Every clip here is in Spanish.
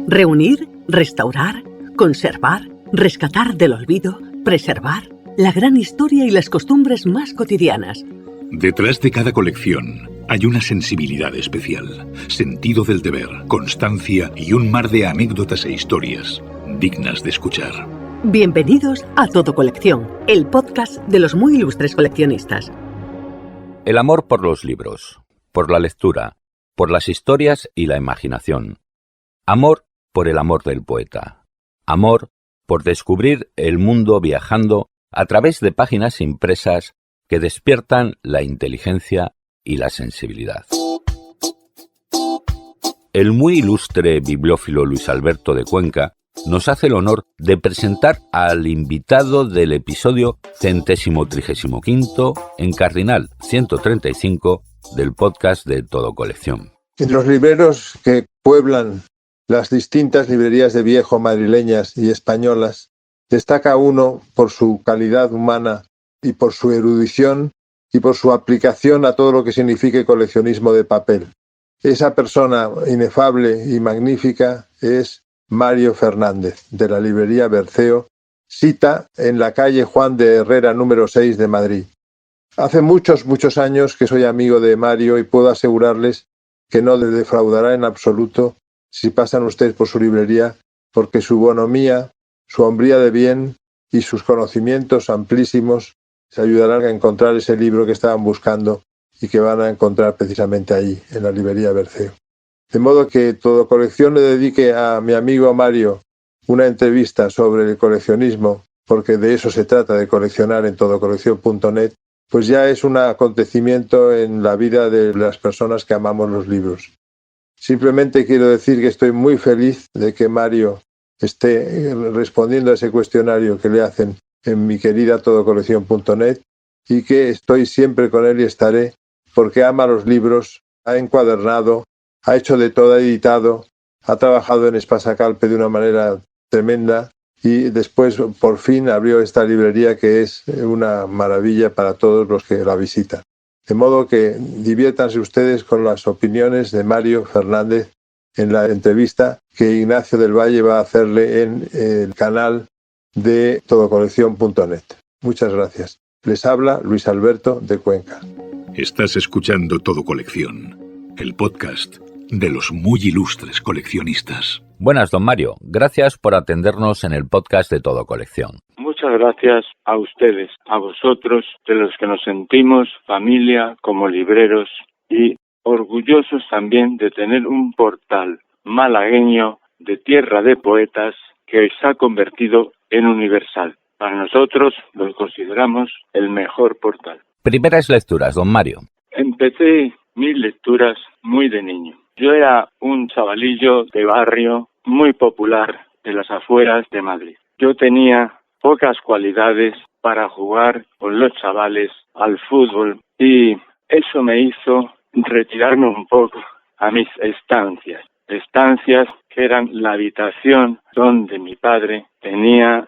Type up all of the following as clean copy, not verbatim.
Reunir, restaurar, conservar, rescatar del olvido, preservar la gran historia y las costumbres más cotidianas. Detrás de cada colección hay una sensibilidad especial, sentido del deber, constancia y un mar de anécdotas e historias dignas de escuchar. Bienvenidos a Todo Colección, el podcast de los muy ilustres coleccionistas. El amor por los libros, por la lectura, por las historias y la imaginación. Amor por el amor del poeta. Amor por descubrir el mundo viajando a través de páginas impresas que despiertan la inteligencia y la sensibilidad. El muy ilustre bibliófilo Luis Alberto de Cuenca nos hace el honor de presentar al invitado del episodio 135 en Cardinal 135 del podcast de Todo Colección. En los libreros que pueblan las distintas librerías de viejo madrileñas y españolas, destaca uno por su calidad humana y por su erudición y por su aplicación a todo lo que signifique coleccionismo de papel. Esa persona inefable y magnífica es Mario Fernández, de la librería Berceo, sita en la calle Juan de Herrera número 6 de Madrid. Hace muchos años que soy amigo de Mario y puedo asegurarles que no le defraudará en absoluto si pasan ustedes por su librería, porque su bonomía, su hombría de bien y sus conocimientos amplísimos se ayudarán a encontrar ese libro que estaban buscando y que van a encontrar precisamente ahí, en la librería Berceo. De modo que Todo Colección le dedique a mi amigo Mario una entrevista sobre el coleccionismo, porque de eso se trata, de coleccionar en todocolección.net, pues ya es un acontecimiento en la vida de las personas que amamos los libros. Simplemente quiero decir que estoy muy feliz de que Mario esté respondiendo a ese cuestionario que le hacen en mi querida todocolección.net y que estoy siempre con él y estaré porque ama los libros, ha encuadernado, ha hecho de todo, ha editado, ha trabajado en Espasacalpe de una manera tremenda y después por fin abrió esta librería que es una maravilla para todos los que la visitan. De modo que diviértanse ustedes con las opiniones de Mario Fernández en la entrevista que Ignacio del Valle va a hacerle en el canal de todocolección.net. Muchas gracias. Les habla Luis Alberto de Cuenca. Estás escuchando Todo Colección, el podcast de los muy ilustres coleccionistas. Buenas, don Mario. Gracias por atendernos en el podcast de Todo Colección. Muchas gracias a ustedes, a vosotros, de los que nos sentimos familia como libreros y orgullosos también de tener un portal malagueño de tierra de poetas que se ha convertido en universal. Para nosotros lo consideramos el mejor portal. Primeras lecturas, don Mario. Empecé mis lecturas muy de niño. Yo era un chavalillo de barrio muy popular de las afueras de Madrid. Yo tenía pocas cualidades para jugar con los chavales al fútbol y eso me hizo retirarme un poco a mis estancias que eran la habitación donde mi padre tenía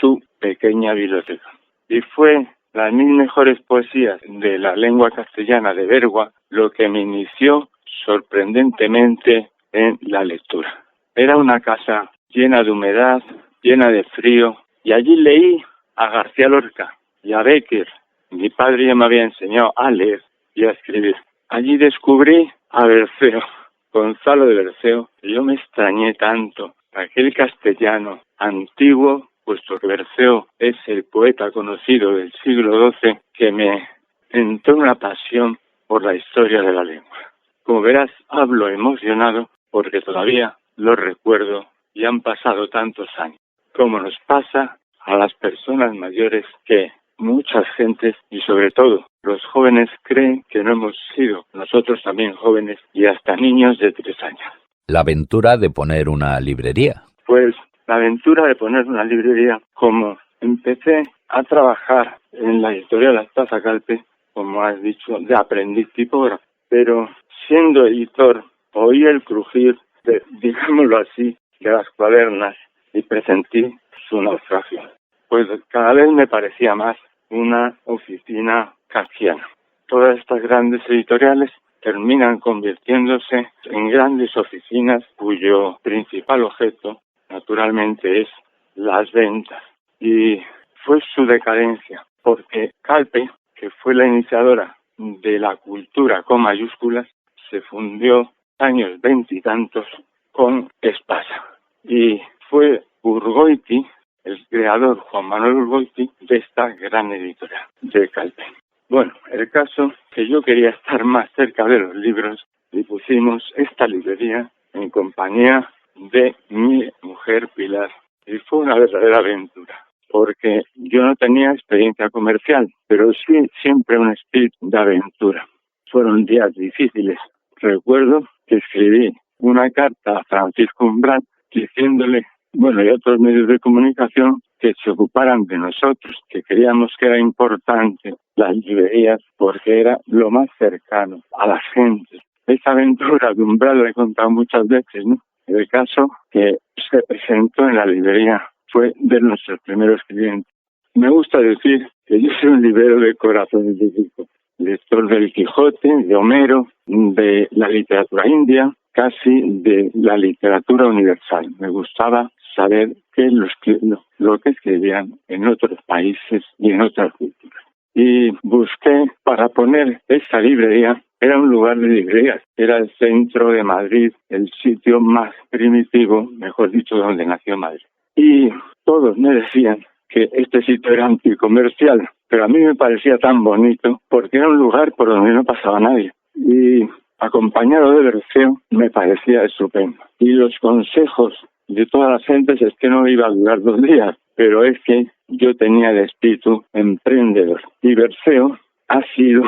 su pequeña biblioteca. Y fue las mis mejores poesías de la lengua castellana de Bergua lo que me inició sorprendentemente en la lectura. Era una casa llena de humedad, llena de frío, y allí leí a García Lorca y a Bécquer. Mi padre ya me había enseñado a leer y a escribir. Allí descubrí a Berceo, Gonzalo de Berceo, y yo me extrañé tanto. Aquel castellano antiguo, puesto que Berceo es el poeta conocido del siglo XII, que me entró una pasión por la historia de la lengua. Como verás, hablo emocionado porque todavía lo recuerdo y han pasado tantos años. Como nos pasa a las personas mayores que muchas gentes y sobre todo los jóvenes creen que no hemos sido nosotros también jóvenes y hasta niños de 3 años. La aventura de poner una librería. Pues la aventura de poner una librería, como empecé a trabajar en la editorial Espasacalpe, como has dicho, de aprendiz tipógrafo, pero siendo editor oí el crujir de, digámoslo así, de las cuadernas y presentí su naufragio. Pues cada vez me parecía más una oficina kafkiana. Todas estas grandes editoriales terminan convirtiéndose en grandes oficinas cuyo principal objeto, naturalmente, es las ventas. Y fue su decadencia, porque Calpe, que fue la iniciadora de la cultura con mayúsculas, se fundió años veintitantos con Espasa. Y fue Urgoiti, el creador Juan Manuel Urgoiti, de esta gran editorial de Calpe. Bueno, el caso que yo quería estar más cerca de los libros y pusimos esta librería en compañía de mi mujer Pilar. Y fue una verdadera aventura, porque yo no tenía experiencia comercial, pero sí siempre un espíritu de aventura. Fueron días difíciles. Recuerdo que escribí una carta a Francisco Umbral diciéndole, y otros medios de comunicación, que se ocuparan de nosotros, que creíamos que era importante las librerías porque era lo más cercano a la gente. Esa aventura de Umbral la he contado muchas veces, ¿no? El caso que se presentó en la librería fue de nuestros primeros clientes. Me gusta decir que yo soy un librero de corazón científico, lector del Quijote, de Homero, de la literatura india, casi de la literatura universal. Me gustaba saber lo que escribían en otros países y en otras culturas. Y busqué para poner esta librería. Era un lugar de librerías, era el centro de Madrid, el sitio más primitivo, mejor dicho, donde nació Madrid. Y todos me decían que este sitio era anticomercial, pero a mí me parecía tan bonito porque era un lugar por donde no pasaba nadie. Y acompañado de Berceo me parecía estupendo. Y los consejos de todas las gentes es que no iba a durar 2 días, pero es que yo tenía el espíritu emprendedor. Y Berceo ha sido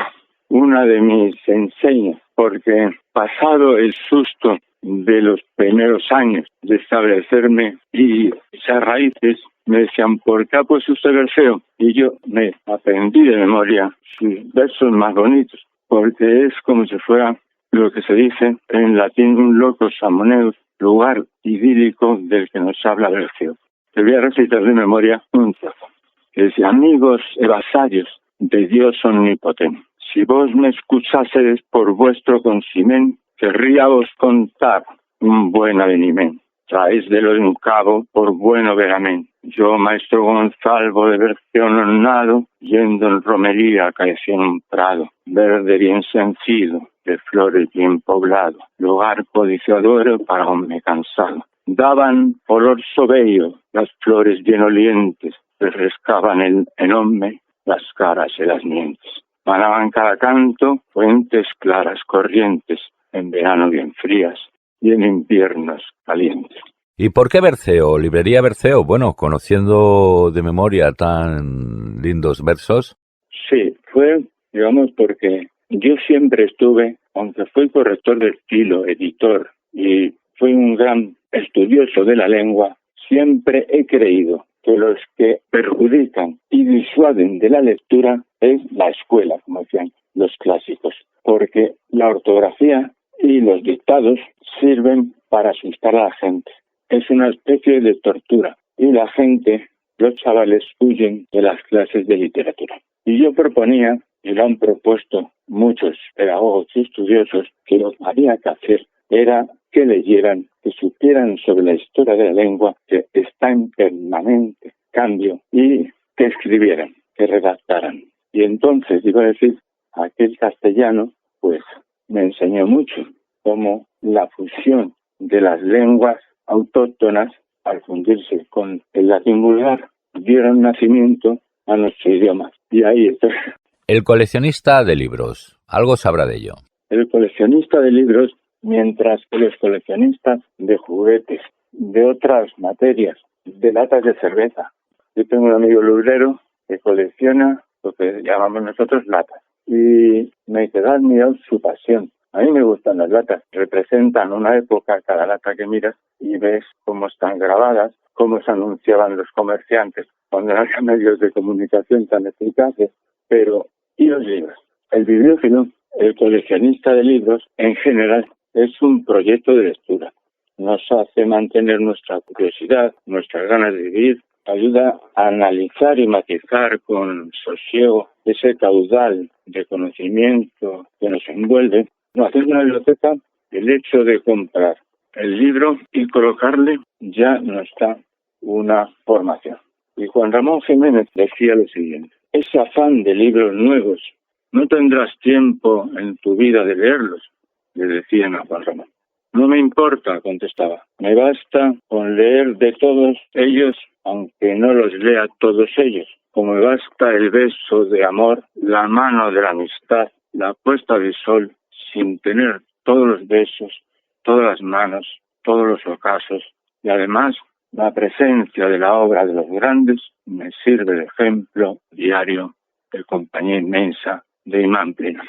una de mis enseñas, porque pasado el susto de los primeros años de establecerme y esas raíces, me decían, ¿por qué ha puesto usted Berceo? Y yo me aprendí de memoria sus versos más bonitos, porque es como si fuera lo que se dice en latín, un locus amoneus, lugar idílico del que nos habla Berceo. Te voy a recitar de memoria un trozo, que dice, amigos y vasallos de Dios omnipotente, si vos me escuchasedes por vuestro consiment, querríaos contar un buen avenimiento. Traéis de lo de un cabo por bueno veramente. Yo, maestro Gonzalvo de Berceo nonado, yendo en romería, caecí en un prado, verde bien sencido, de flores bien poblado, lugar codiciador para hombre cansado. Daban olor sobello las flores bien olientes, refrescaban el hombre las caras y las mientes. Manaban cada canto fuentes claras corrientes, en verano bien frías y en inviernos calientes. ¿Y por qué Berceo? ¿Librería Berceo? Bueno, conociendo de memoria tan lindos versos. Sí, fue, porque yo siempre estuve, aunque fui corrector de estilo, editor, y fui un gran estudioso de la lengua, siempre he creído que los que perjudican y disuaden de la lectura es la escuela, como decían los clásicos, porque la ortografía y los dictados sirven para asustar a la gente. Es una especie de tortura y la gente, los chavales, huyen de las clases de literatura. Y yo proponía, y lo han propuesto muchos pedagogos y estudiosos, que lo que había que hacer era que leyeran, que supieran sobre la historia de la lengua, que está en permanente cambio, y que escribieran, que redactaran. Y entonces, iba a decir, aquel castellano, pues me enseñó mucho cómo la fusión de las lenguas autóctonas, al fundirse con el latín vulgar, dieron nacimiento a nuestro idioma. Y ahí está. El coleccionista de libros, algo sabrá de ello. El coleccionista de libros, mientras que los coleccionistas de juguetes, de otras materias, de latas de cerveza. Yo tengo un amigo librero que colecciona lo que llamamos nosotros latas. Y me quedó admirado su pasión. A mí me gustan las latas. Representan una época, cada lata que miras, y ves cómo están grabadas, cómo se anunciaban los comerciantes cuando no había medios de comunicación tan eficaces. Pero, ¿y los libros? El bibliófilo, el coleccionista de libros, en general, es un proyecto de lectura. Nos hace mantener nuestra curiosidad, nuestras ganas de vivir, ayuda a analizar y matizar con sosiego ese caudal de conocimiento que nos envuelve, No, haciendo una biblioteca, el hecho de comprar el libro y colocarle ya no está una formación. Y Juan Ramón Jiménez decía lo siguiente: ese afán de libros nuevos, no tendrás tiempo en tu vida de leerlos, le decían a Juan Ramón. No me importa, contestaba, me basta con leer de todos ellos, aunque no los lea todos ellos, como me basta el beso de amor, la mano de la amistad, la puesta del sol, sin tener todos los besos, todas las manos, todos los ocasos, y además la presencia de la obra de los grandes me sirve de ejemplo diario de compañía inmensa, de imán pleno.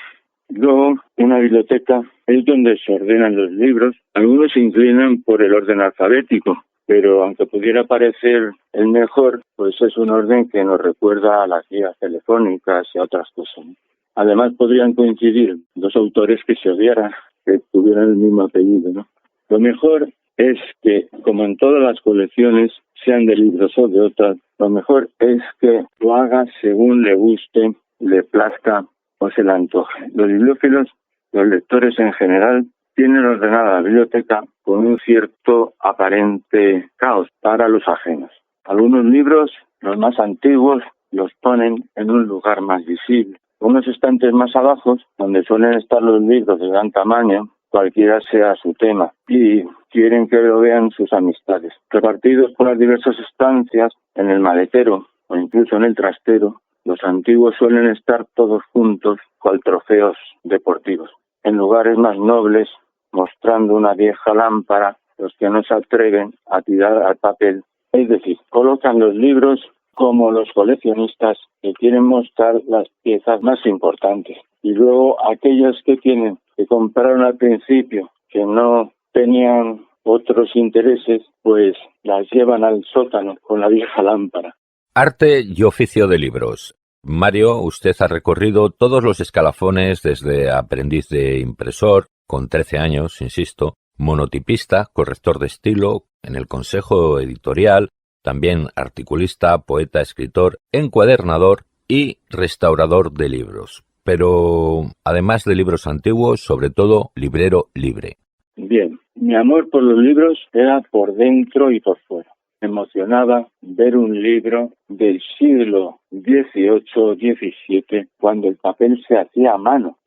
Luego, una biblioteca es donde se ordenan los libros. Algunos se inclinan por el orden alfabético, pero aunque pudiera parecer el mejor, pues es un orden que nos recuerda a las guías telefónicas y a otras cosas. Además, podrían coincidir dos autores que se odiaran, que tuvieran el mismo apellido, ¿no? Lo mejor es que, como en todas las colecciones, sean de libros o de otras, lo mejor es que lo haga según le guste, le plazca o se le antoje. Los bibliófilos, los lectores en general, tienen ordenada la biblioteca con un cierto aparente caos para los ajenos. Algunos libros, los más antiguos, los ponen en un lugar más visible. Unos estantes más abajo, donde suelen estar los libros de gran tamaño, cualquiera sea su tema, y quieren que lo vean sus amistades. Repartidos por las diversas estancias, en el maletero o incluso en el trastero, los antiguos suelen estar todos juntos, cual trofeos deportivos. En lugares más nobles, mostrando una vieja lámpara, los que no se atreven a tirar al papel. Es decir, colocan los libros como los coleccionistas que quieren mostrar las piezas más importantes. Y luego aquellos que tienen que compraron al principio, que no tenían otros intereses, pues las llevan al sótano con la vieja lámpara. Arte y oficio de libros. Mario, usted ha recorrido todos los escalafones desde aprendiz de impresor, con 13 años, insisto, monotipista, corrector de estilo, en el consejo editorial, también articulista, poeta, escritor, encuadernador y restaurador de libros. Pero, además de libros antiguos, sobre todo, librero libre. Bien, mi amor por los libros era por dentro y por fuera. Me emocionaba ver un libro del siglo XVIII-XVII, cuando el papel se hacía a mano,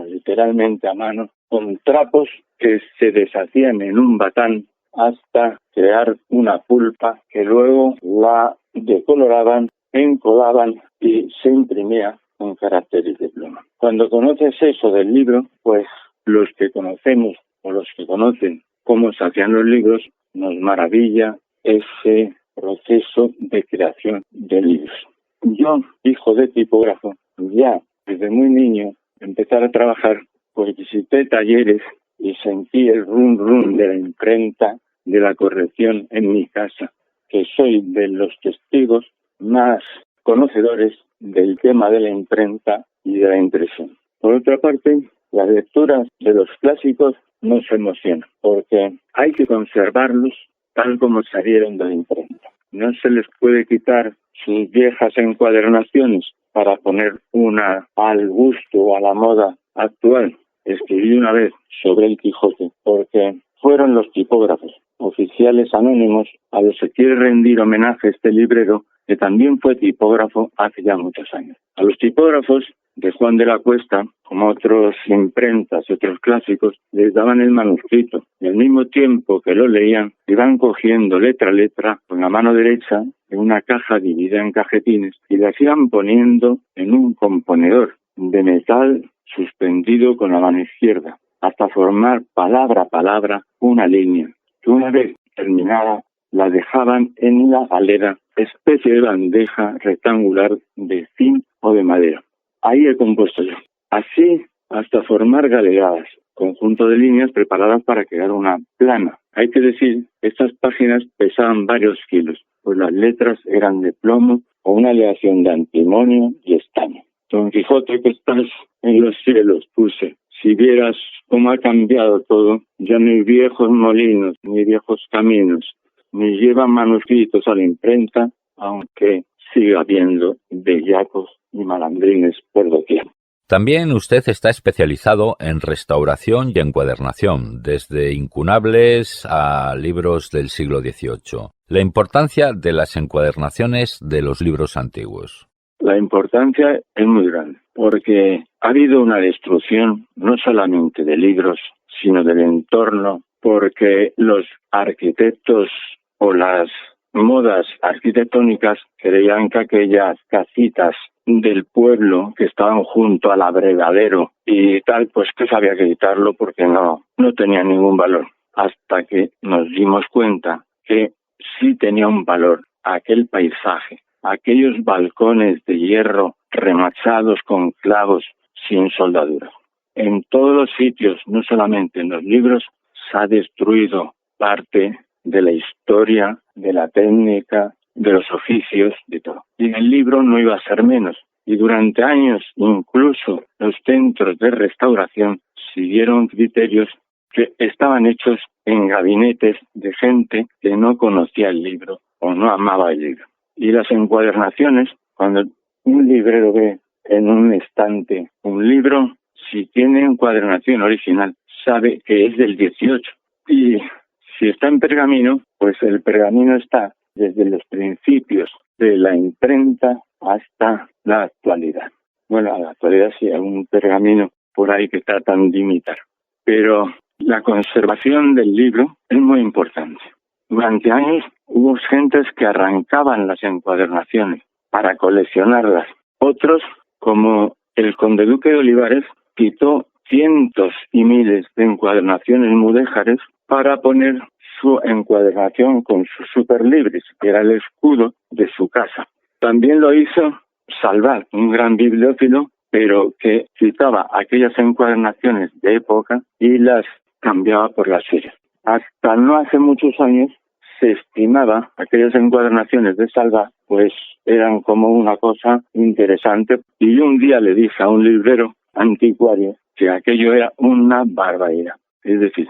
literalmente a mano, con trapos que se deshacían en un batán hasta crear una pulpa que luego la decoloraban, encolaban y se imprimía con caracteres de pluma. Cuando conoces eso del libro, pues los que conocemos o los que conocen cómo se hacían los libros, nos maravilla ese proceso de creación de libros. Yo, hijo de tipógrafo, ya desde muy niño, empezar a trabajar, pues visité talleres y sentí el rum de la imprenta, de la corrección en mi casa, que soy de los testigos más conocedores del tema de la imprenta y de la impresión. Por otra parte, las lecturas de los clásicos nos emocionan, porque hay que conservarlos tal como salieron de la imprenta. No se les puede quitar sus viejas encuadernaciones para poner una al gusto o a la moda actual. Escribí una vez sobre el Quijote, porque fueron los tipógrafos, oficiales anónimos, a los que quiere rendir homenaje este librero, que también fue tipógrafo hace ya muchos años. A los tipógrafos de Juan de la Cuesta, como otros imprentas y otros clásicos, les daban el manuscrito y al mismo tiempo que lo leían, iban cogiendo letra a letra con la mano derecha en una caja dividida en cajetines y las iban poniendo en un componedor de metal suspendido con la mano izquierda, hasta formar palabra a palabra una línea, que una vez terminada la dejaban en la galera, especie de bandeja rectangular de zinc o de madera. Ahí he compuesto yo. Así hasta formar galeradas, conjunto de líneas preparadas para crear una plana. Hay que decir que estas páginas pesaban varios kilos, pues las letras eran de plomo o una aleación de antimonio y estaño. Don Quijote, que estás en los cielos, puse. Si vieras cómo ha cambiado todo, ya no hay viejos molinos, ni viejos caminos, ni llevan manuscritos a la imprenta, aunque siga habiendo bellacos y malandrines por doquier. También usted está especializado en restauración y encuadernación, desde incunables a libros del siglo XVIII. La importancia de las encuadernaciones de los libros antiguos. La importancia es muy grande, porque ha habido una destrucción no solamente de libros, sino del entorno, porque los arquitectos o las modas arquitectónicas creían que aquellas casitas del pueblo que estaban junto al abrevadero y tal, pues que había que quitarlo porque no tenía ningún valor. Hasta que nos dimos cuenta que sí tenía un valor aquel paisaje, aquellos balcones de hierro remachados con clavos sin soldadura. En todos los sitios, no solamente en los libros, se ha destruido parte de la historia, de la técnica, de los oficios, de todo. Y en el libro no iba a ser menos. Y durante años, incluso los centros de restauración siguieron criterios que estaban hechos en gabinetes de gente que no conocía el libro o no amaba el libro. Y las encuadernaciones, cuando un librero ve en un estante un libro, si tiene encuadernación original, sabe que es del 18. Y si está en pergamino, pues el pergamino está desde los principios de la imprenta hasta la actualidad. Bueno, a la actualidad sí hay un pergamino por ahí que tratan de imitar. Pero la conservación del libro es muy importante. Durante años hubo gentes que arrancaban las encuadernaciones para coleccionarlas. Otros, como el conde duque de Olivares, quitó cientos y miles de encuadernaciones mudéjares para poner su encuadernación con sus superlibris, que era el escudo de su casa. También lo hizo Salvat, un gran bibliófilo, pero que quitaba aquellas encuadernaciones de época y las cambiaba por las suyas. Hasta no hace muchos años se estimaba aquellas encuadernaciones de Salvat, pues eran como una cosa interesante. Y yo un día le dije a un librero anticuario que aquello era una barbaridad. Es decir,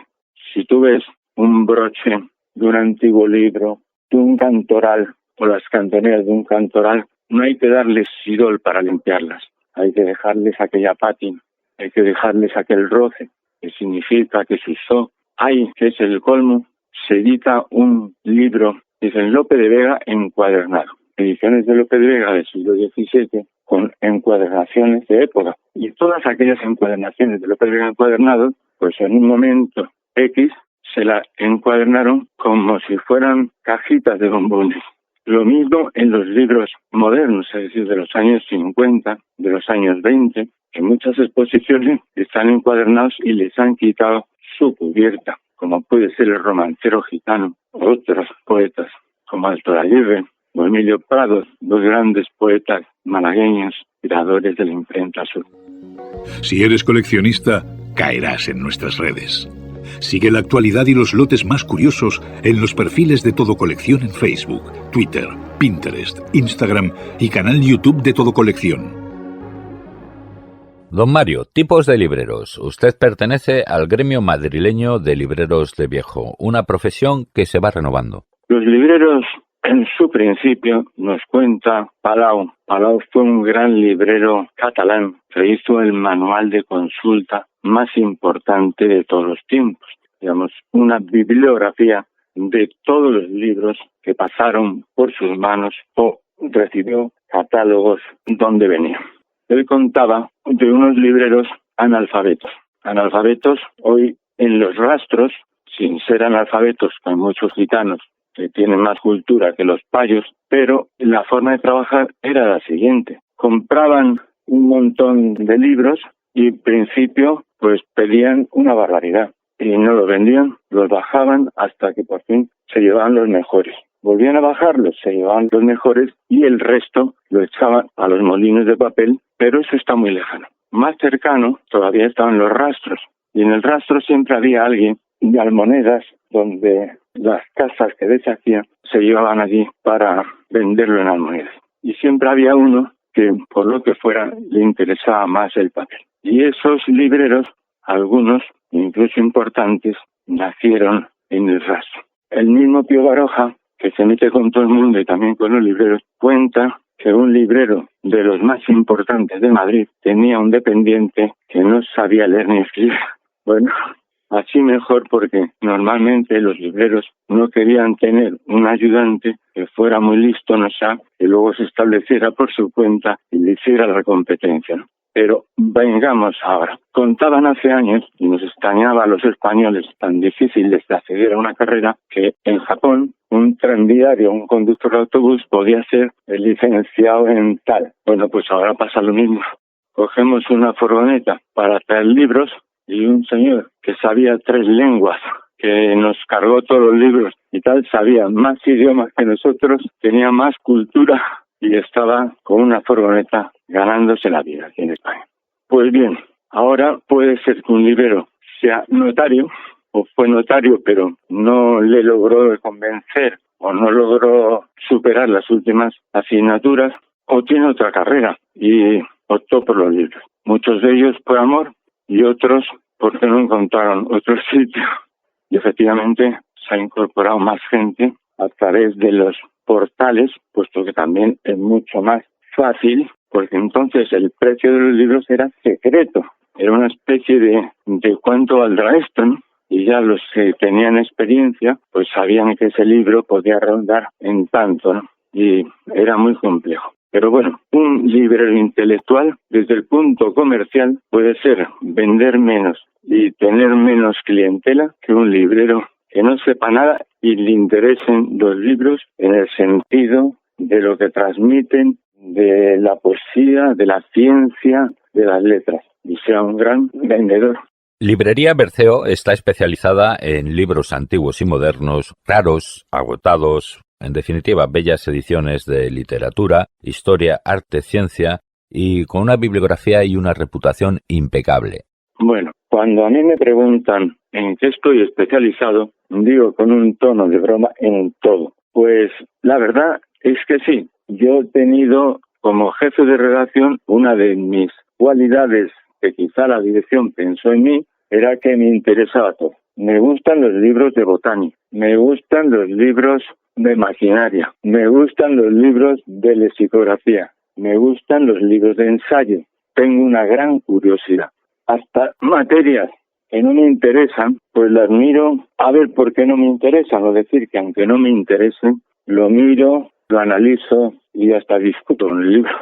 si tú ves un broche de un antiguo libro, de un cantoral o las cantoneras de un cantoral, no hay que darles sidol para limpiarlas. Hay que dejarles aquella pátina, hay que dejarles aquel roce, que significa que se usó. Hay, que es el colmo, se edita un libro, dice Lope de Vega encuadernado. Ediciones de Lope de Vega del siglo XVII con encuadernaciones de época. Y todas aquellas encuadernaciones de Lope de Vega encuadernado, pues en un momento X se la encuadernaron como si fueran cajitas de bombones. Lo mismo en los libros modernos, es decir, de los años 50, de los años 20, en muchas exposiciones están encuadernados y les han quitado su cubierta, como puede ser el Romancero Gitano, o otros poetas como Astor Aguirre o Emilio Prado, dos grandes poetas malagueños, creadores de la imprenta sur. Si eres coleccionista, caerás en nuestras redes. Sigue la actualidad y los lotes más curiosos en los perfiles de Todo Colección en Facebook, Twitter, Pinterest, Instagram y canal YouTube de Todo Colección. Don Mario, tipos de libreros. Usted pertenece al gremio madrileño de libreros de viejo, una profesión que se va renovando. Los libreros, en su principio, nos cuenta Palau. Palau fue un gran librero catalán que hizo el manual de consulta más importante de todos los tiempos. Digamos, una bibliografía de todos los libros que pasaron por sus manos o recibió catálogos donde venían. Él contaba de unos libreros analfabetos. Analfabetos hoy en los rastros, sin ser analfabetos, hay muchos gitanos que tienen más cultura que los payos, pero la forma de trabajar era la siguiente. Compraban un montón de libros y en principio pues pedían una barbaridad y no los vendían, los bajaban hasta que por fin se llevaban los mejores. Volvían a bajarlos, se llevaban los mejores y el resto lo echaban a los molinos de papel, pero eso está muy lejano. Más cercano todavía estaban los rastros y en el rastro siempre había alguien de almonedas donde las casas que deshacían se llevaban allí para venderlo en almonedas. Y siempre había uno que por lo que fuera le interesaba más el papel. Y esos libreros, algunos, incluso importantes, nacieron en el rastro. El mismo Pío Baroja, que se mete con todo el mundo y también con los libreros, cuenta que un librero de los más importantes de Madrid tenía un dependiente que no sabía leer ni escribir. Bueno, así mejor, porque normalmente los libreros no querían tener un ayudante que fuera muy listo, no sé, que luego se estableciera por su cuenta y le hiciera la competencia, ¿no? Pero vengamos ahora. Contaban hace años, y nos extrañaba a los españoles tan difícil de acceder a una carrera, que en Japón un tranviario, un conductor de autobús podía ser el licenciado en tal. Bueno, pues ahora pasa lo mismo. Cogemos una furgoneta para traer libros y un señor que sabía 3 lenguas, que nos cargó todos los libros y tal, sabía más idiomas que nosotros, tenía más cultura y estaba con una furgoneta ganándose la vida aquí en España. Pues bien, ahora puede ser que un librero sea notario, o fue notario pero no le logró convencer o no logró superar las últimas asignaturas, o tiene otra carrera y optó por los libros. Muchos de ellos por amor y otros porque no encontraron otro sitio. Y efectivamente se ha incorporado más gente a través de los portales, puesto que también es mucho más fácil, porque entonces el precio de los libros era secreto. Era una especie de cuánto valdrá esto, ¿no? Y ya los que tenían experiencia, pues sabían que ese libro podía rondar en tanto, ¿no? Y era muy complejo. Pero bueno, un librero intelectual, desde el punto comercial, puede ser vender menos y tener menos clientela que un librero que no sepa nada y le interesen los libros en el sentido de lo que transmiten, de la poesía, de la ciencia, de las letras, y sea un gran vendedor. Librería Berceo está especializada en libros antiguos y modernos, raros, agotados, en definitiva, bellas ediciones de literatura, historia, arte, ciencia, y con una bibliografía y una reputación impecable. Bueno, cuando a mí me preguntan en qué estoy especializado, digo con un tono de broma en todo. Pues la verdad es que sí, yo he tenido como jefe de redacción una de mis cualidades que quizá la dirección pensó en mí, era que me interesaba todo. Me gustan los libros de botánica, me gustan los libros de maquinaria, me gustan los libros de lexicografía, me gustan los libros de ensayo. Tengo una gran curiosidad. Hasta materias que no me interesan, pues las miro a ver por qué no me interesan, o decir que aunque no me interesen, lo miro, lo analizo y hasta discuto con el libro.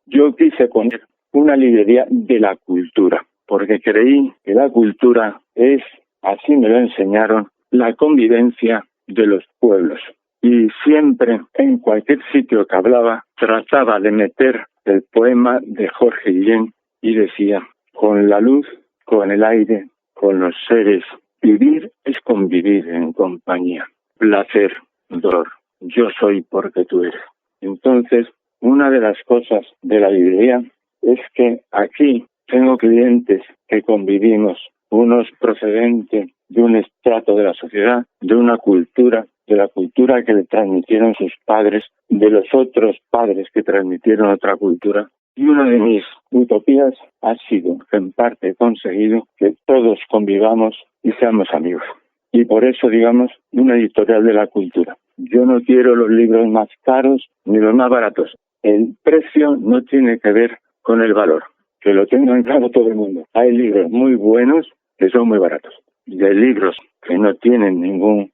Yo quise poner una librería de la cultura, porque creí que la cultura es, así me lo enseñaron, la convivencia de los pueblos. Y siempre, en cualquier sitio que hablaba, trataba de meter el poema de Jorge Guillén y decía: con la luz, con el aire, con los seres, vivir es convivir en compañía. Placer, dolor, yo soy porque tú eres. Entonces, una de las cosas de la librería es que aquí tengo clientes que convivimos, unos procedentes de un estrato de la sociedad, de una cultura, de la cultura que le transmitieron sus padres, de los otros padres que transmitieron otra cultura. Y una de mis utopías ha sido, en parte he conseguido, que todos convivamos y seamos amigos. Y por eso, digamos, una editorial de la cultura. Yo no quiero los libros más caros ni los más baratos. El precio no tiene que ver con el valor, que lo tengan claro todo el mundo. Hay libros muy buenos que son muy baratos. Y hay libros que no tienen ningún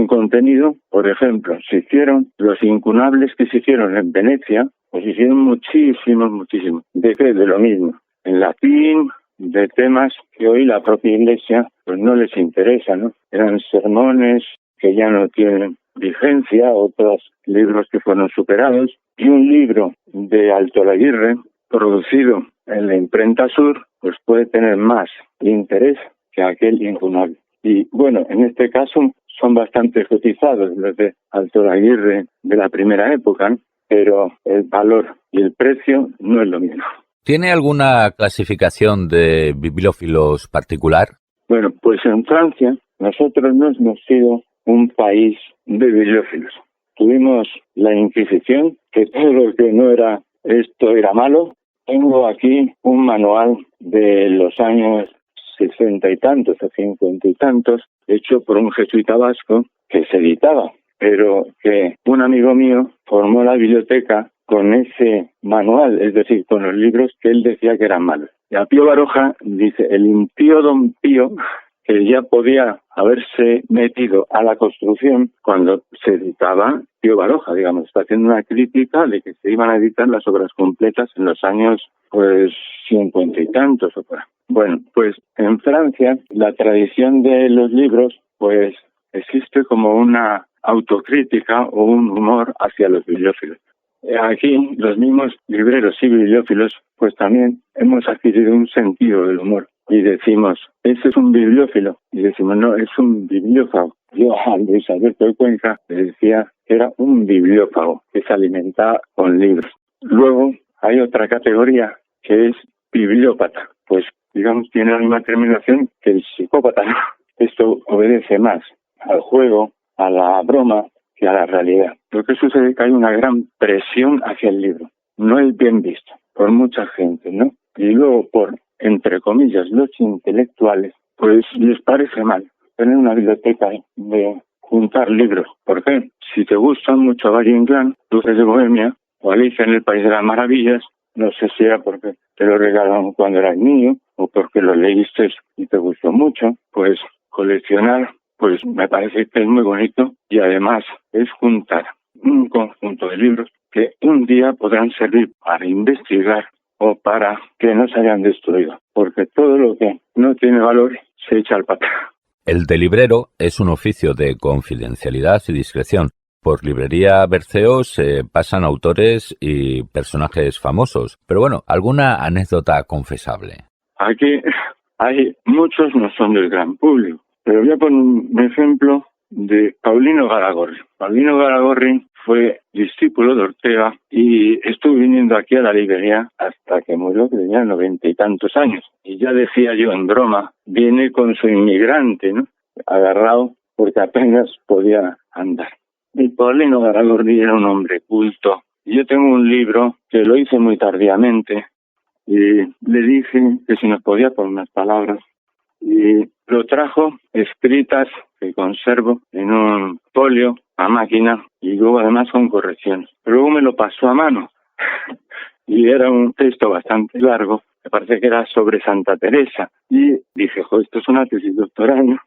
contenido. Por ejemplo, se hicieron los incunables que se hicieron en Venecia, pues hicieron muchísimos. ¿De qué? De lo mismo. En latín, de temas que hoy la propia Iglesia pues no les interesa, ¿no? Eran sermones que ya no tienen vigencia, otros libros que fueron superados, y un libro de Alto Laguirre, producido en la imprenta Sur, pues puede tener más interés que aquel incunable. Y bueno, en este caso son bastante cotizados los de Alto Laguirre de la primera época, ¿no? Pero el valor y el precio no es lo mismo. ¿Tiene alguna clasificación de bibliófilos particular? Bueno, pues en Francia nosotros no hemos sido un país de bibliófilos. Tuvimos la Inquisición, que todo lo que no era esto era malo. Tengo aquí un manual de los años 60 y tantos o 50 y tantos, hecho por un jesuita vasco que se editaba, pero que un amigo mío formó la biblioteca con ese manual, es decir, con los libros que él decía que eran malos. Y a Pío Baroja dice, el impío don Pío, que ya podía haberse metido a la construcción cuando se editaba Pío Baroja, digamos, está haciendo una crítica de que se iban a editar las obras completas en los años, pues, 50 y tantos o por ahí. Bueno, pues en Francia la tradición de los libros, pues, existe como una autocrítica o un humor hacia los bibliófilos. Aquí los mismos libreros y bibliófilos pues también hemos adquirido un sentido del humor y decimos, ese es un bibliófilo, y decimos, no, es un bibliófago. Yo a Luis Alberto de Cuenca le decía que era un bibliófago, que se alimentaba con libros. Luego hay otra categoría que es bibliópata, pues digamos tiene la misma terminación que el psicópata, ¿no? Esto obedece más al juego, a la broma, que a la realidad. Lo que sucede es que hay una gran presión hacia el libro. No es bien visto por mucha gente, ¿no? Y luego por, entre comillas, los intelectuales, pues les parece mal tener una biblioteca de juntar libros. ¿Por qué? Si te gustan mucho Valle Inclán, Luces de Bohemia o Alicia en el País de las Maravillas, no sé si era porque te lo regalaron cuando eras niño o porque lo leíste y te gustó mucho, pues coleccionar pues me parece que es muy bonito y además es juntar un conjunto de libros que un día podrán servir para investigar o para que no se hayan destruido, porque todo lo que no tiene valor se echa al patio. El de librero es un oficio de confidencialidad y discreción. Por librería Berceo se pasan autores y personajes famosos, pero bueno, ¿alguna anécdota confesable? Aquí hay muchos, no son del gran público. Pero voy a poner un ejemplo de Paulino Garagorri. Paulino Garagorri fue discípulo de Ortega y estuvo viniendo aquí a la librería hasta que murió, que tenía 90 y tantos años. Y ya decía yo en broma, viene con su inmigrante, ¿no? Agarrado porque apenas podía andar. Y Paulino Garagorri era un hombre culto. Yo tengo un libro que lo hice muy tardíamente y le dije que si nos podía poner unas palabras. Y lo trajo escritas que conservo en un folio a máquina y luego además con correcciones. Pero luego me lo pasó a mano y era un texto bastante largo, me parece que era sobre Santa Teresa. Y dije, esto es una tesis doctoral, ¿no?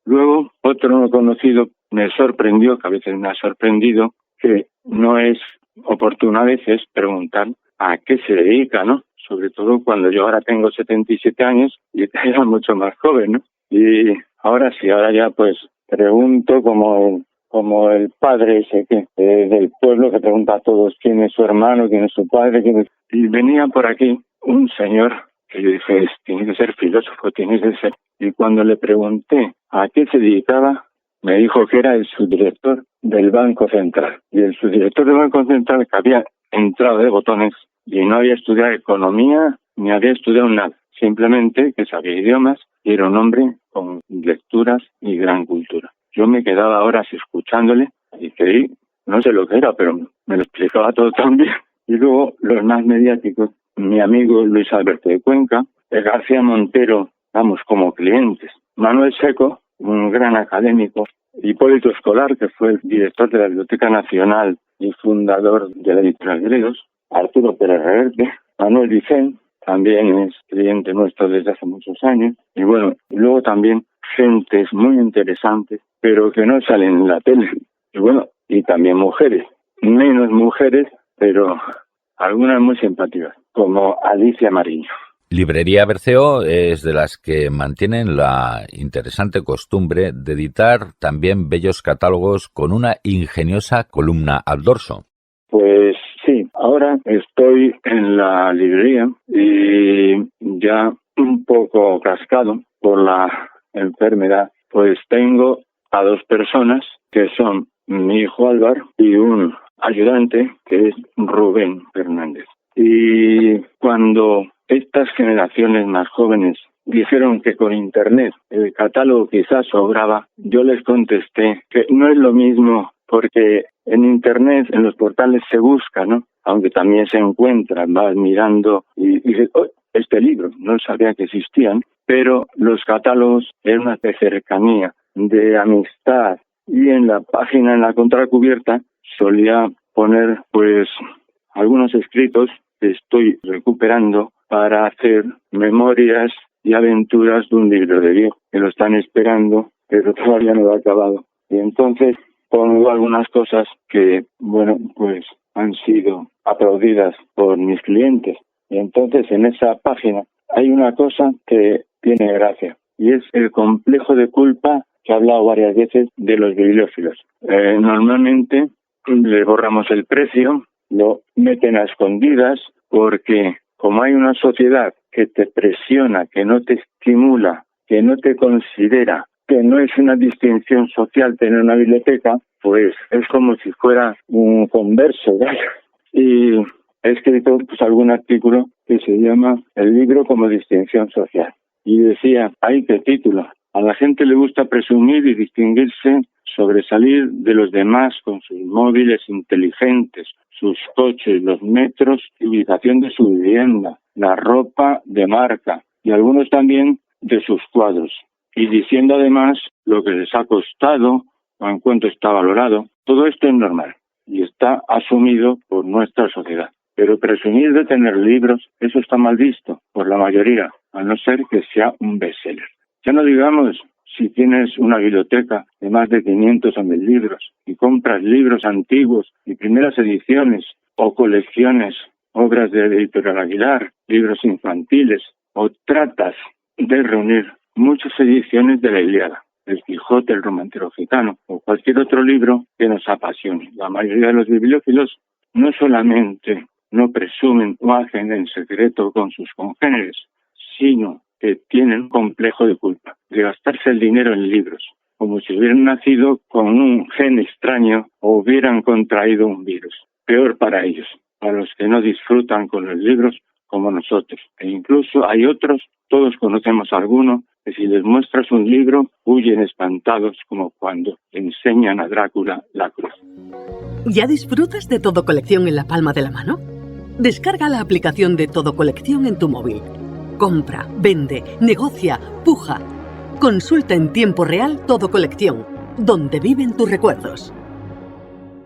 Luego otro no conocido me sorprendió, que a veces me ha sorprendido, que no es oportuno a veces preguntar a qué se dedica, ¿no? Sobre todo cuando yo ahora tengo 77 años y era mucho más joven, ¿no? Y ahora sí, ahora ya pues pregunto como el padre ese que del pueblo que pregunta a todos quién es su hermano, quién es su padre, quién es... Y venía por aquí un señor que yo dije, tiene que ser filósofo, tiene que ser... Y cuando le pregunté a qué se dedicaba, me dijo que era el subdirector del Banco Central. Y el subdirector del Banco Central que había entrado de botones y no había estudiado economía ni había estudiado nada. Simplemente que sabía idiomas y era un hombre con lecturas y gran cultura. Yo me quedaba horas escuchándole y creí, no sé lo que era, pero me lo explicaba todo tan bien. Y luego los más mediáticos, mi amigo Luis Alberto de Cuenca, García Montero, vamos, como clientes. Manuel Seco, un gran académico. Hipólito Escolar, que fue el director de la Biblioteca Nacional y fundador de la Editorial Gredos. Arturo Pérez Reverte. Manuel Vicent, también es cliente nuestro desde hace muchos años. Y bueno, y luego también gentes muy interesantes, pero que no salen en la tele. Y bueno, y también mujeres. Menos mujeres, pero algunas muy simpáticas, como Alicia Mariño. Librería Berceo es de las que mantienen la interesante costumbre de editar también bellos catálogos con una ingeniosa columna al dorso. Pues sí, ahora estoy en la librería y ya un poco cascado por la enfermedad, pues tengo a dos personas que son mi hijo Álvaro y un ayudante que es Rubén Fernández. Y cuando estas generaciones más jóvenes dijeron que con Internet el catálogo quizás sobraba, yo les contesté que no es lo mismo porque en Internet, en los portales se busca, ¿no? Aunque también se encuentra, vas mirando y dices, oh, este libro, no sabía que existían, pero los catálogos eran una de cercanía, de amistad, y en la página, en la contracubierta, solía poner, pues, algunos escritos que estoy recuperando para hacer memorias y aventuras de un libro de viejo, que lo están esperando, pero todavía no lo he acabado. Y entonces pongo algunas cosas que, pues han sido aplaudidas por mis clientes. Y entonces en esa página hay una cosa que tiene gracia, y es el complejo de culpa que he hablado varias veces de los bibliófilos. Normalmente le borramos el precio, lo meten a escondidas, porque como hay una sociedad que te presiona, que no te estimula, que no te considera, que no es una distinción social tener una biblioteca, pues es como si fuera un converso, ¿vale? Y he escrito algún artículo que se llama El libro como distinción social. Y decía, ¡ay, qué título! A la gente le gusta presumir y distinguirse, sobresalir de los demás con sus móviles inteligentes, sus coches, los metros y ubicación de su vivienda, la ropa de marca y algunos también de sus cuadros. Y diciendo además lo que les ha costado o en cuánto está valorado. Todo esto es normal y está asumido por nuestra sociedad. Pero presumir de tener libros, eso está mal visto por la mayoría, a no ser que sea un bestseller. Ya no digamos si tienes una biblioteca de más de 500 o 1000 libros y compras libros antiguos y primeras ediciones o colecciones, obras de Editorial Aguilar, libros infantiles, o tratas de reunir muchas ediciones de la Ilíada, El Quijote, el Romance Gitano o cualquier otro libro que nos apasione. La mayoría de los bibliófilos no solamente no presumen o hacen en secreto con sus congéneres, sino que tienen un complejo de culpa, de gastarse el dinero en libros, como si hubieran nacido con un gen extraño o hubieran contraído un virus. Peor para ellos, para los que no disfrutan con los libros como nosotros. E incluso hay otros, todos conocemos a alguno, que si les muestras un libro, huyen espantados como cuando enseñan a Drácula la cruz. ¿Ya disfrutas de Todo Colección en la palma de la mano? Descarga la aplicación de Todo Colección en tu móvil. Compra, vende, negocia, puja. Consulta en tiempo real Todo Colección, donde viven tus recuerdos.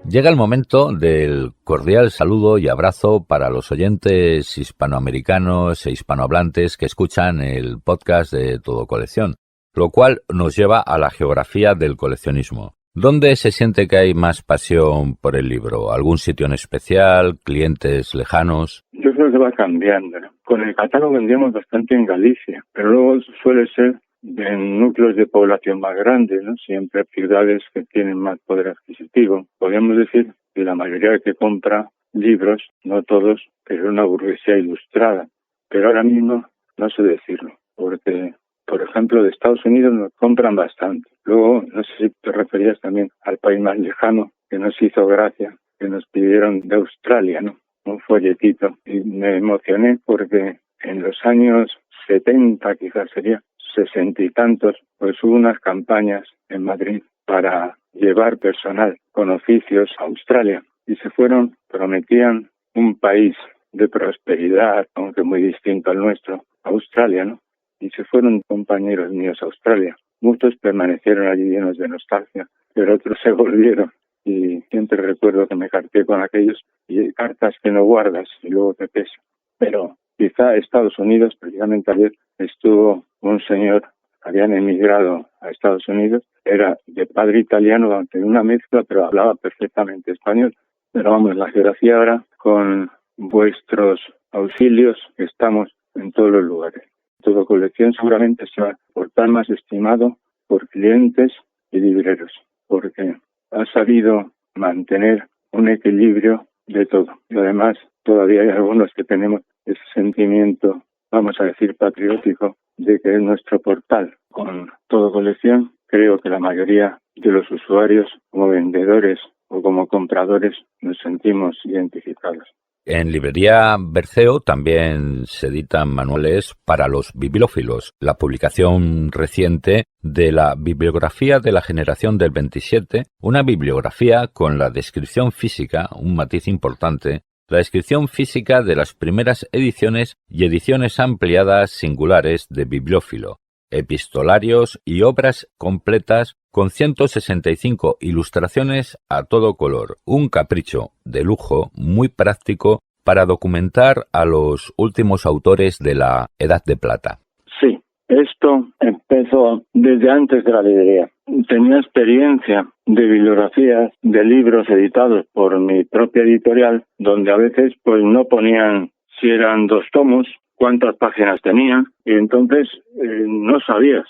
Llega el momento del cordial saludo y abrazo para los oyentes hispanoamericanos e hispanohablantes que escuchan el podcast de Todo Colección, lo cual nos lleva a la geografía del coleccionismo. ¿Dónde se siente que hay más pasión por el libro? ¿Algún sitio en especial? ¿Clientes lejanos? Yo creo que va cambiando, ¿no? Con el catálogo vendíamos bastante en Galicia, pero luego suele ser en núcleos de población más grandes, ¿no? Siempre ciudades que tienen más poder adquisitivo. Podríamos decir que la mayoría que compra libros, no todos, pero una burguesía ilustrada. Pero ahora mismo no sé decirlo, porque, por ejemplo, de Estados Unidos nos compran bastante. Luego, no sé si te referías también al país más lejano, que nos hizo gracia, que nos pidieron de Australia, ¿no? Un folletito. Y me emocioné porque en los años 70, quizás sería, 60 y tantos, pues hubo unas campañas en Madrid para llevar personal con oficios a Australia. Y se fueron, prometían un país de prosperidad, aunque muy distinto al nuestro, Australia, ¿no? Y se fueron compañeros míos a Australia. Muchos permanecieron allí llenos de nostalgia, pero otros se volvieron. Y siempre recuerdo que me carté con aquellos, y hay cartas que no guardas y luego te pesan. Pero quizá Estados Unidos, precisamente ayer, estuvo un señor, habían emigrado a Estados Unidos, era de padre italiano, aunque una mezcla, pero hablaba perfectamente español. Pero vamos, la geografía ahora, con vuestros auxilios, estamos en todos los lugares. Todo Colección seguramente se va a portar más estimado por clientes y libreros, porque ha sabido mantener un equilibrio de todo. Y además, todavía hay algunos que tenemos ese sentimiento, vamos a decir, patriótico, de que es nuestro portal. Con Todo Colección, creo que la mayoría de los usuarios, como vendedores o como compradores, nos sentimos identificados. En Librería Berceo también se editan manuales para los bibliófilos. La publicación reciente de la Bibliografía de la Generación del 27, una bibliografía con la descripción física, un matiz importante, la descripción física de las primeras ediciones y ediciones ampliadas singulares de bibliófilo, epistolarios y obras completas con 165 ilustraciones a todo color, un capricho de lujo muy práctico para documentar a los últimos autores de la Edad de Plata. Sí, esto empezó desde antes de la librería. Tenía experiencia de bibliografías de libros editados por mi propia editorial, donde a veces pues no ponían si eran 2 tomos, cuántas páginas tenían, y entonces no sabías.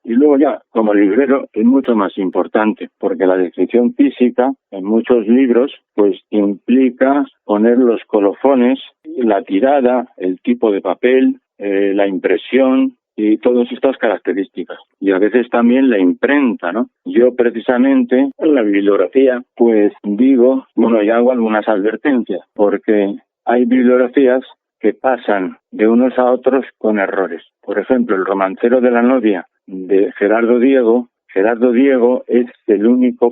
Y luego ya, como librero, es mucho más importante, porque la descripción física en muchos libros pues implica poner los colofones, la tirada, el tipo de papel, la impresión y todas estas características. Y a veces también la imprenta, ¿no? Yo precisamente en la bibliografía pues digo, y hago algunas advertencias, porque hay bibliografías que pasan de unos a otros con errores. Por ejemplo, El romancero de la novia de Gerardo Diego. Gerardo Diego es el único,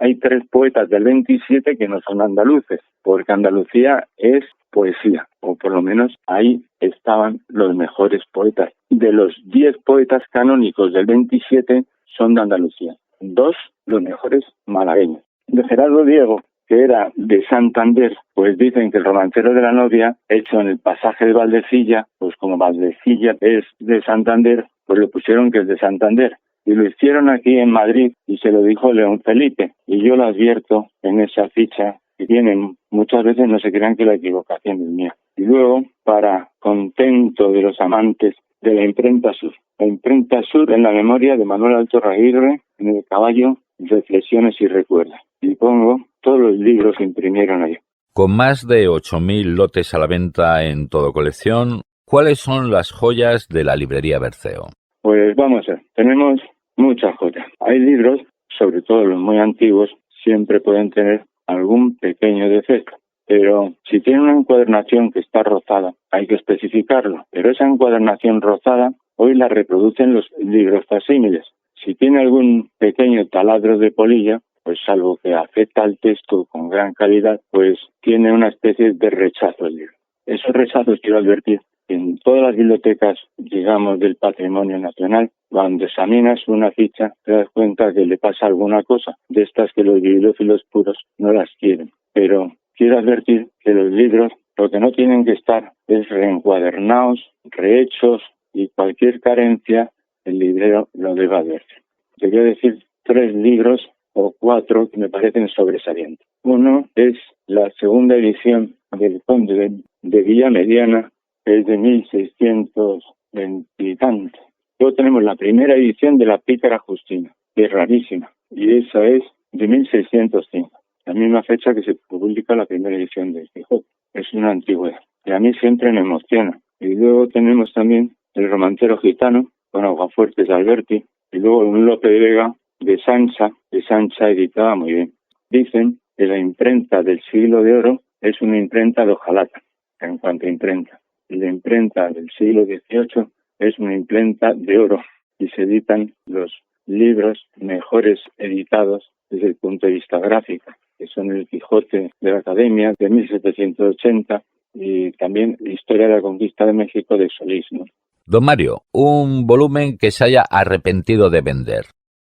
hay 3 poetas del 27 que no son andaluces, porque Andalucía es poesía, o por lo menos ahí estaban los mejores poetas. De los 10 poetas canónicos del 27 son de Andalucía, 2 los mejores malagueños. De Gerardo Diego, que era de Santander, pues dicen que El romancero de la novia, hecho en el pasaje de Valdecilla, pues como Valdecilla es de Santander, pues le pusieron que es de Santander. Y lo hicieron aquí en Madrid y se lo dijo León Felipe. Y yo lo advierto en esa ficha que tienen, muchas veces no se crean que la equivocación es mía. Y luego, para contento de los amantes de la Imprenta Sur. La Imprenta Sur en la memoria de Manuel Altorraguirre, en el caballo, reflexiones y recuerdos. Y pongo todos los libros que imprimieron ahí. Con más de 8.000 lotes a la venta en Todo Colección, ¿cuáles son las joyas de la librería Berceo? Pues vamos a ver, tenemos muchas joyas. Hay libros, sobre todo los muy antiguos, siempre pueden tener algún pequeño defecto. Pero si tiene una encuadernación que está rozada, hay que especificarlo. Pero esa encuadernación rozada hoy la reproducen los libros facsímiles. Si tiene algún pequeño taladro de polilla, pues salvo que afecta al texto con gran calidad, pues tiene una especie de rechazo el libro. Esos rechazos quiero advertir que en todas las bibliotecas, digamos, del patrimonio nacional, cuando examinas una ficha, te das cuenta que le pasa alguna cosa, de estas que los bibliófilos puros no las quieren. Pero quiero advertir que los libros lo que no tienen que estar es reencuadernados, rehechos, y cualquier carencia el librero lo debe advertir. Te quiero decir 3 libros o 4 que me parecen sobresalientes. Uno es la segunda edición del Conde de Villamediana, que es de 1620 y tanto. Luego tenemos la primera edición de La Pícara Justina, que es rarísima, y esa es de 1605, la misma fecha que se publica la primera edición del Quijote. Es una antigüedad, y a mí siempre me emociona. Y luego tenemos también El romancero gitano, con Aguafuertes de Alberti, y luego un Lope de Vega de Sancha editada muy bien. Dicen que la imprenta del Siglo de Oro es una imprenta de hojalata, en cuanto a imprenta. Y la imprenta del siglo XVIII es una imprenta de oro, y se editan los libros mejores editados desde el punto de vista gráfico, que son El Quijote de la Academia de 1780 y también Historia de la Conquista de México de Solís, ¿no? Don Mario, un volumen que se haya arrepentido de vender.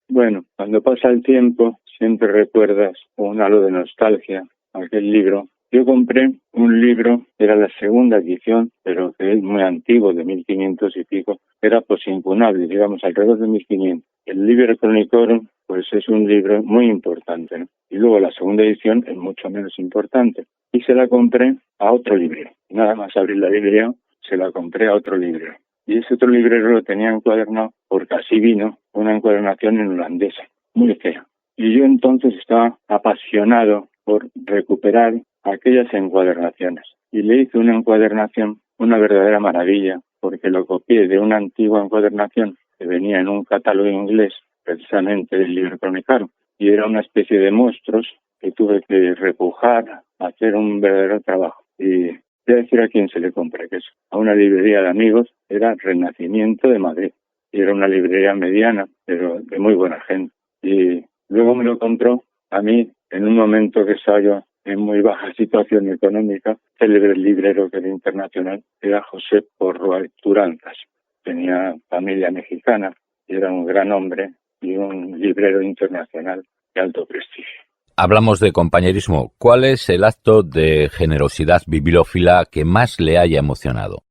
Bueno, cuando pasa el tiempo siempre recuerdas un halo de nostalgia aquel libro. Yo compré un libro, era la segunda edición, pero que es muy antiguo, de 1500 y pico, era posincunable, digamos, alrededor de 1500. El Liber Chronicorum, pues es un libro muy importante, ¿no? Y luego la segunda edición es mucho menos importante. Y se la compré a otro librero. Nada más abrir la librería, se la compré a otro librero. Y ese otro librero lo tenía encuadernado, porque así vino, una encuadernación en holandesa, muy fea. Y yo entonces estaba apasionado por recuperar aquellas encuadernaciones. Y le hice una encuadernación, una verdadera maravilla, porque lo copié de una antigua encuadernación que venía en un catálogo inglés, precisamente del Liber Chronicorum. Y era una especie de monstruos que tuve que repujar, hacer un verdadero trabajo. Y voy a decir a quién se le compré, que es a una librería de amigos, era Renacimiento de Madrid. Y era una librería mediana, pero de muy buena gente. Y luego me lo compró a mí en un momento que estaba yo en muy baja situación económica, célebre librero que era internacional, era José Porroa Turanzas. Tenía familia mexicana y era un gran hombre y un librero internacional de alto prestigio. Hablamos de compañerismo. ¿Cuál es el acto de generosidad bibliófila que más le haya emocionado?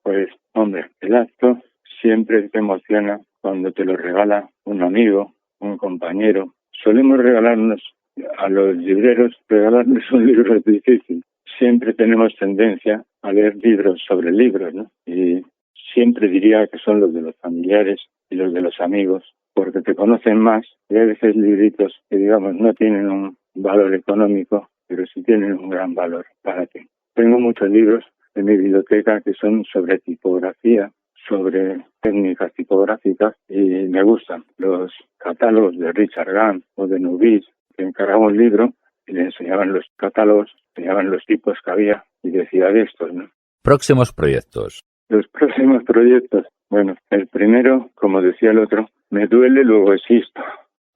Pues, hombre, el acto siempre te emociona cuando te lo regala un amigo, un compañero. Solemos regalarnos a los libreros, regalarles un libro es difícil. Siempre tenemos tendencia a leer libros sobre libros, ¿no? Y siempre diría que son los de los familiares y los de los amigos, porque te conocen más. Y hay veces libritos que, digamos, no tienen un valor económico, pero sí tienen un gran valor para ti. Tengo muchos libros en mi biblioteca que son sobre tipografía, sobre técnicas tipográficas, y me gustan los catálogos de Richard Gant o de Nubis, que encargaba un libro y le enseñaban los catálogos, enseñaban los tipos que había y decía de estos, ¿no? Próximos proyectos. Los próximos proyectos, bueno, el primero, como decía el otro, me duele, luego existo.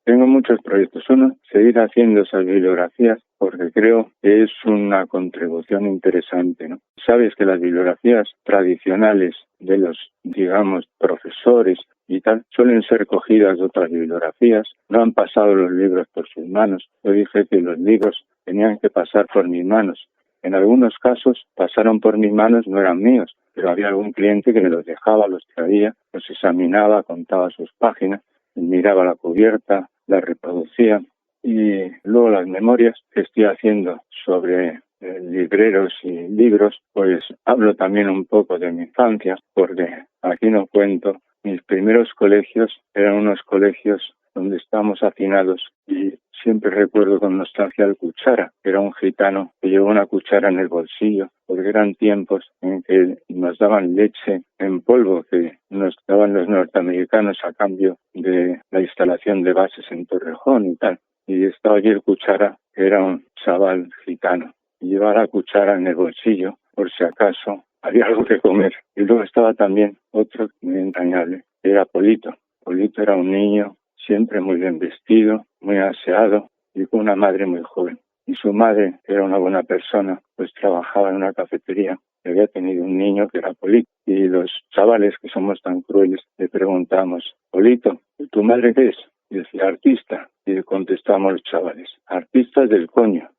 Tengo muchos proyectos. Uno, seguir haciendo esas bibliografías porque creo que es una contribución interesante, ¿no? Sabes que las bibliografías tradicionales de los, digamos, profesores y tal, suelen ser cogidas de otras bibliografías. No han pasado los libros por sus manos. Yo dije que los libros tenían que pasar por mis manos. En algunos casos pasaron por mis manos, no eran míos, pero había algún cliente que me los dejaba, los traía, los examinaba, contaba sus páginas, miraba la cubierta, la reproducía. Y luego las memorias que estoy haciendo sobre libreros y libros, pues hablo también un poco de mi infancia, porque aquí no cuento. Mis primeros colegios eran unos colegios donde estábamos hacinados y siempre recuerdo con nostalgia al Cuchara, que era un gitano que llevó una cuchara en el bolsillo, porque eran tiempos en que nos daban leche en polvo que nos daban los norteamericanos a cambio de la instalación de bases en Torrejón y tal. Y estaba allí el Cuchara, que era un chaval gitano, y llevaba la cuchara en el bolsillo por si acaso había algo que comer. Y luego estaba también otro muy entrañable, que era Polito. Polito era un niño siempre muy bien vestido, muy aseado y con una madre muy joven. Y su madre, que era una buena persona, pues trabajaba en una cafetería y había tenido un niño que era Polito. Y los chavales que somos tan crueles le preguntamos, Polito, ¿tu madre qué es? Y decía, artista. Y le contestábamos los chavales, artistas del coño.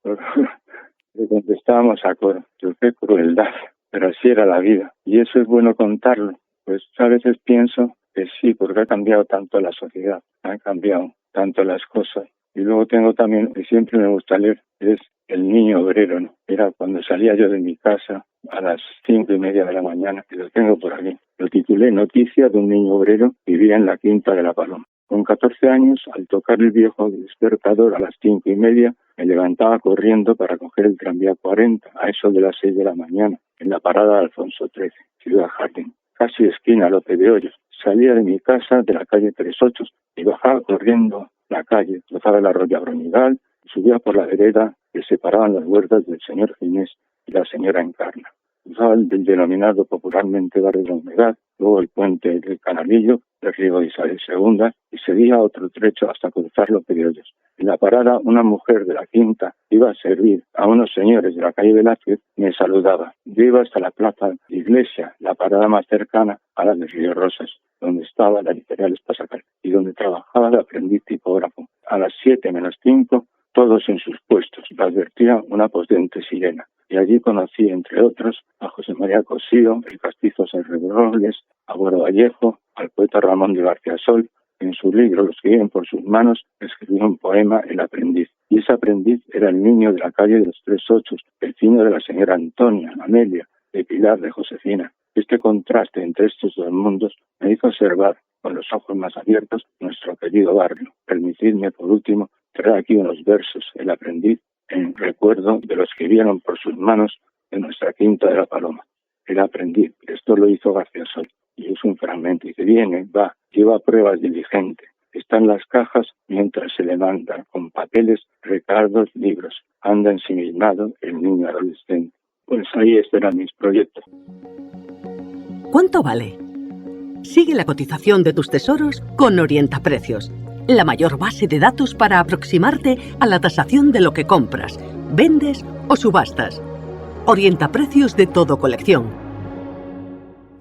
Le contestábamos a coro, qué crueldad. Pero así era la vida. Y eso es bueno contarlo. Pues a veces pienso que sí, porque ha cambiado tanto la sociedad, han cambiado tanto las cosas. Y luego tengo también, que siempre me gusta leer, es El niño obrero, ¿no? Era cuando salía yo de mi casa a las 5:30 de la mañana, y lo tengo por aquí. Lo titulé Noticia de un niño obrero que vivía en la Quinta de la Paloma. Con 14 años, al tocar el viejo despertador a las 5:30, me levantaba corriendo para coger el tranvía 40, a eso de las 6 de la mañana, en la parada de Alfonso XIII, Ciudad Jardín, casi esquina Lope de Hoyos. Salía de mi casa, de la calle 38, y bajaba corriendo la calle, cruzaba el arroyo Bronigal, y subía por la vereda que separaban las huertas del señor Ginés y la señora Encarna. Cruzaba el denominado popularmente barrio de la Humedad, luego el puente del Canalillo, el riego de Isabel II, y seguía otro trecho hasta cruzar Lope de Hoyos. En la parada, una mujer de la Quinta iba a servir a unos señores de la calle Velázquez, me saludaba. Yo iba hasta la plaza de Iglesia, la parada más cercana a la de Río Rosas, donde estaba la editorial Espasacar y donde trabajaba el aprendiz tipógrafo. A las 7:05, todos en sus puestos, lo advertía una potente sirena. Y allí conocí, entre otros, a José María Cosío, el castizo Robles, a Boro Vallejo, al poeta Ramón de García Sol. En su libro Los que viven por sus manos escribió un poema, El aprendiz. Y ese aprendiz era el niño de la calle de los 38, vecino de la señora Antonia, Amelia, de Pilar, de Josefina. Este contraste entre estos dos mundos me hizo observar, con los ojos más abiertos, nuestro querido barrio. Permitidme, por último, traer aquí unos versos, El aprendiz, en recuerdo de los que vieron por sus manos en nuestra Quinta de la Paloma. El aprendiz, esto lo hizo García Sol. Y es un fragmento, y que viene, va, lleva pruebas diligente. Está en las cajas mientras se levanta, con papeles, recargos, libros. Anda ensimismado el niño adolescente. Pues ahí estarán mis proyectos. ¿Cuánto vale? Sigue la cotización de tus tesoros con Orientaprecios, la mayor base de datos para aproximarte a la tasación de lo que compras, vendes o subastas. Orientaprecios de todo colección.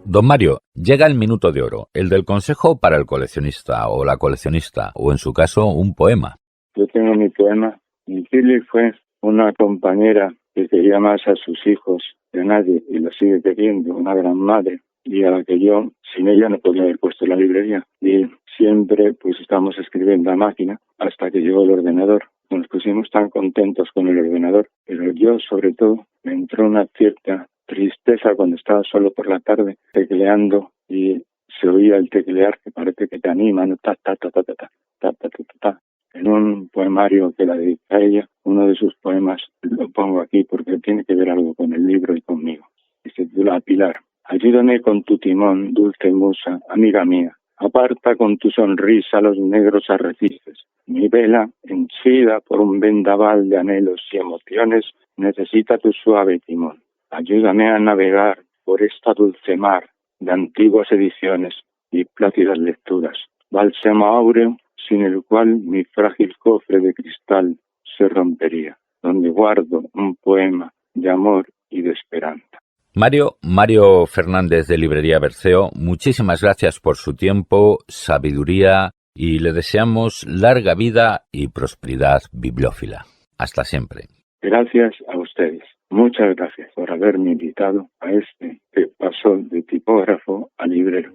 Don Mario, llega el minuto de oro, el del consejo para el coleccionista o la coleccionista, o en su caso, un poema. Yo tengo mi poema. Mi Philly fue una compañera que quería más a sus hijos que a nadie y lo sigue queriendo, una gran madre, y a la que yo, sin ella, no podía haber puesto la librería. Y siempre pues estamos escribiendo a máquina hasta que llegó el ordenador. Nos pusimos tan contentos con el ordenador, pero yo, sobre todo, me entró una cierta tristeza cuando estaba solo por la tarde tecleando y se oía el teclear que parece que te anima, ¿no? Ta, ta, ta, ta, ta, ta, ta, ta, ta, ta. En un poemario que la dedica a ella, uno de sus poemas lo pongo aquí porque tiene que ver algo con el libro y conmigo. Y se titula Pilar. Ayúdame con tu timón, dulce musa, amiga mía. Aparta con tu sonrisa los negros arrecifes. Mi vela, henchida por un vendaval de anhelos y emociones, necesita tu suave timón. Ayúdame a navegar por esta dulce mar de antiguas ediciones y plácidas lecturas. Bálsamo áureo, sin el cual mi frágil cofre de cristal se rompería, donde guardo un poema de amor y de esperanza. Mario Fernández de Librería Berceo, muchísimas gracias por su tiempo, sabiduría y le deseamos larga vida y prosperidad bibliófila. Hasta siempre. Gracias a ustedes. Muchas gracias por haberme invitado a este que pasó de tipógrafo a librero.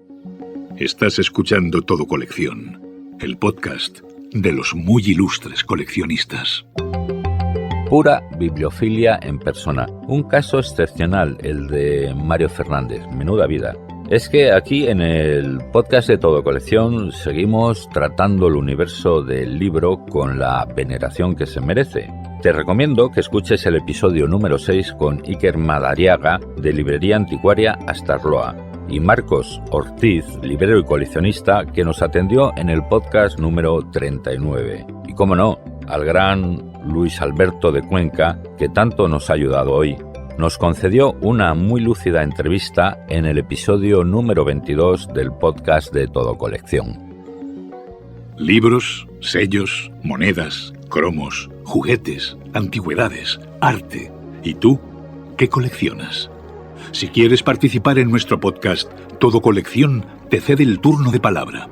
Estás escuchando Todo Colección, el podcast de los muy ilustres coleccionistas. Pura bibliofilia en persona. Un caso excepcional, el de Mario Fernández. Menuda vida. Es que aquí en el podcast de Todo Colección seguimos tratando el universo del libro con la veneración que se merece. Te recomiendo que escuches el episodio número 6 con Iker Madariaga de Librería Anticuaria Astarloa y Marcos Ortiz, librero y coleccionista, que nos atendió en el podcast número 39. Y cómo no, al gran Luis Alberto de Cuenca, que tanto nos ha ayudado hoy. Nos concedió una muy lúcida entrevista en el episodio número 22 del podcast de Todo Colección. Libros, sellos, monedas, cromos, juguetes, antigüedades, arte. ¿Y tú? ¿Qué coleccionas? Si quieres participar en nuestro podcast, Todo Colección te cede el turno de palabra.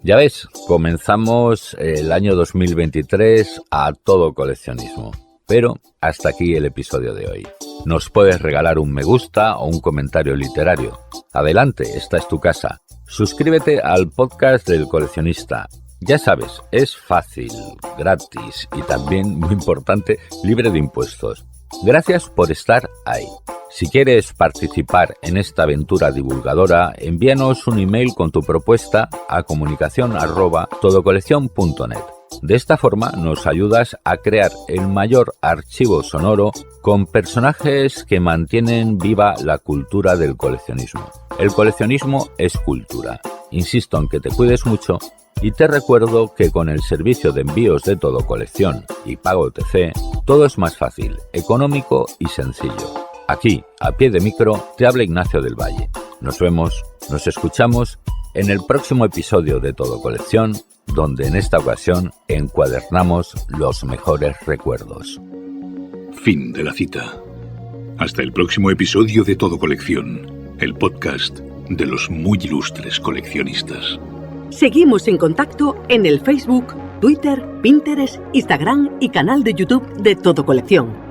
Ya ves, comenzamos el año 2023 a todo coleccionismo. Pero hasta aquí el episodio de hoy. Nos puedes regalar un me gusta o un comentario literario. Adelante, esta es tu casa. Suscríbete al podcast del coleccionista. Ya sabes, es fácil, gratis y también, muy importante, libre de impuestos. Gracias por estar ahí. Si quieres participar en esta aventura divulgadora, envíanos un email con tu propuesta a comunicación@todocoleccion.net. De esta forma nos ayudas a crear el mayor archivo sonoro con personajes que mantienen viva la cultura del coleccionismo. El coleccionismo es cultura. Insisto en que te cuides mucho y te recuerdo que con el servicio de envíos de Todo Colección y Pago TC, todo es más fácil, económico y sencillo. Aquí, a pie de micro, te habla Ignacio del Valle. Nos vemos, nos escuchamos en el próximo episodio de Todo Colección, donde en esta ocasión encuadernamos los mejores recuerdos. Fin de la cita. Hasta el próximo episodio de Todo Colección, el podcast de los muy ilustres coleccionistas. Seguimos en contacto en el Facebook, Twitter, Pinterest, Instagram y canal de YouTube de Todo Colección.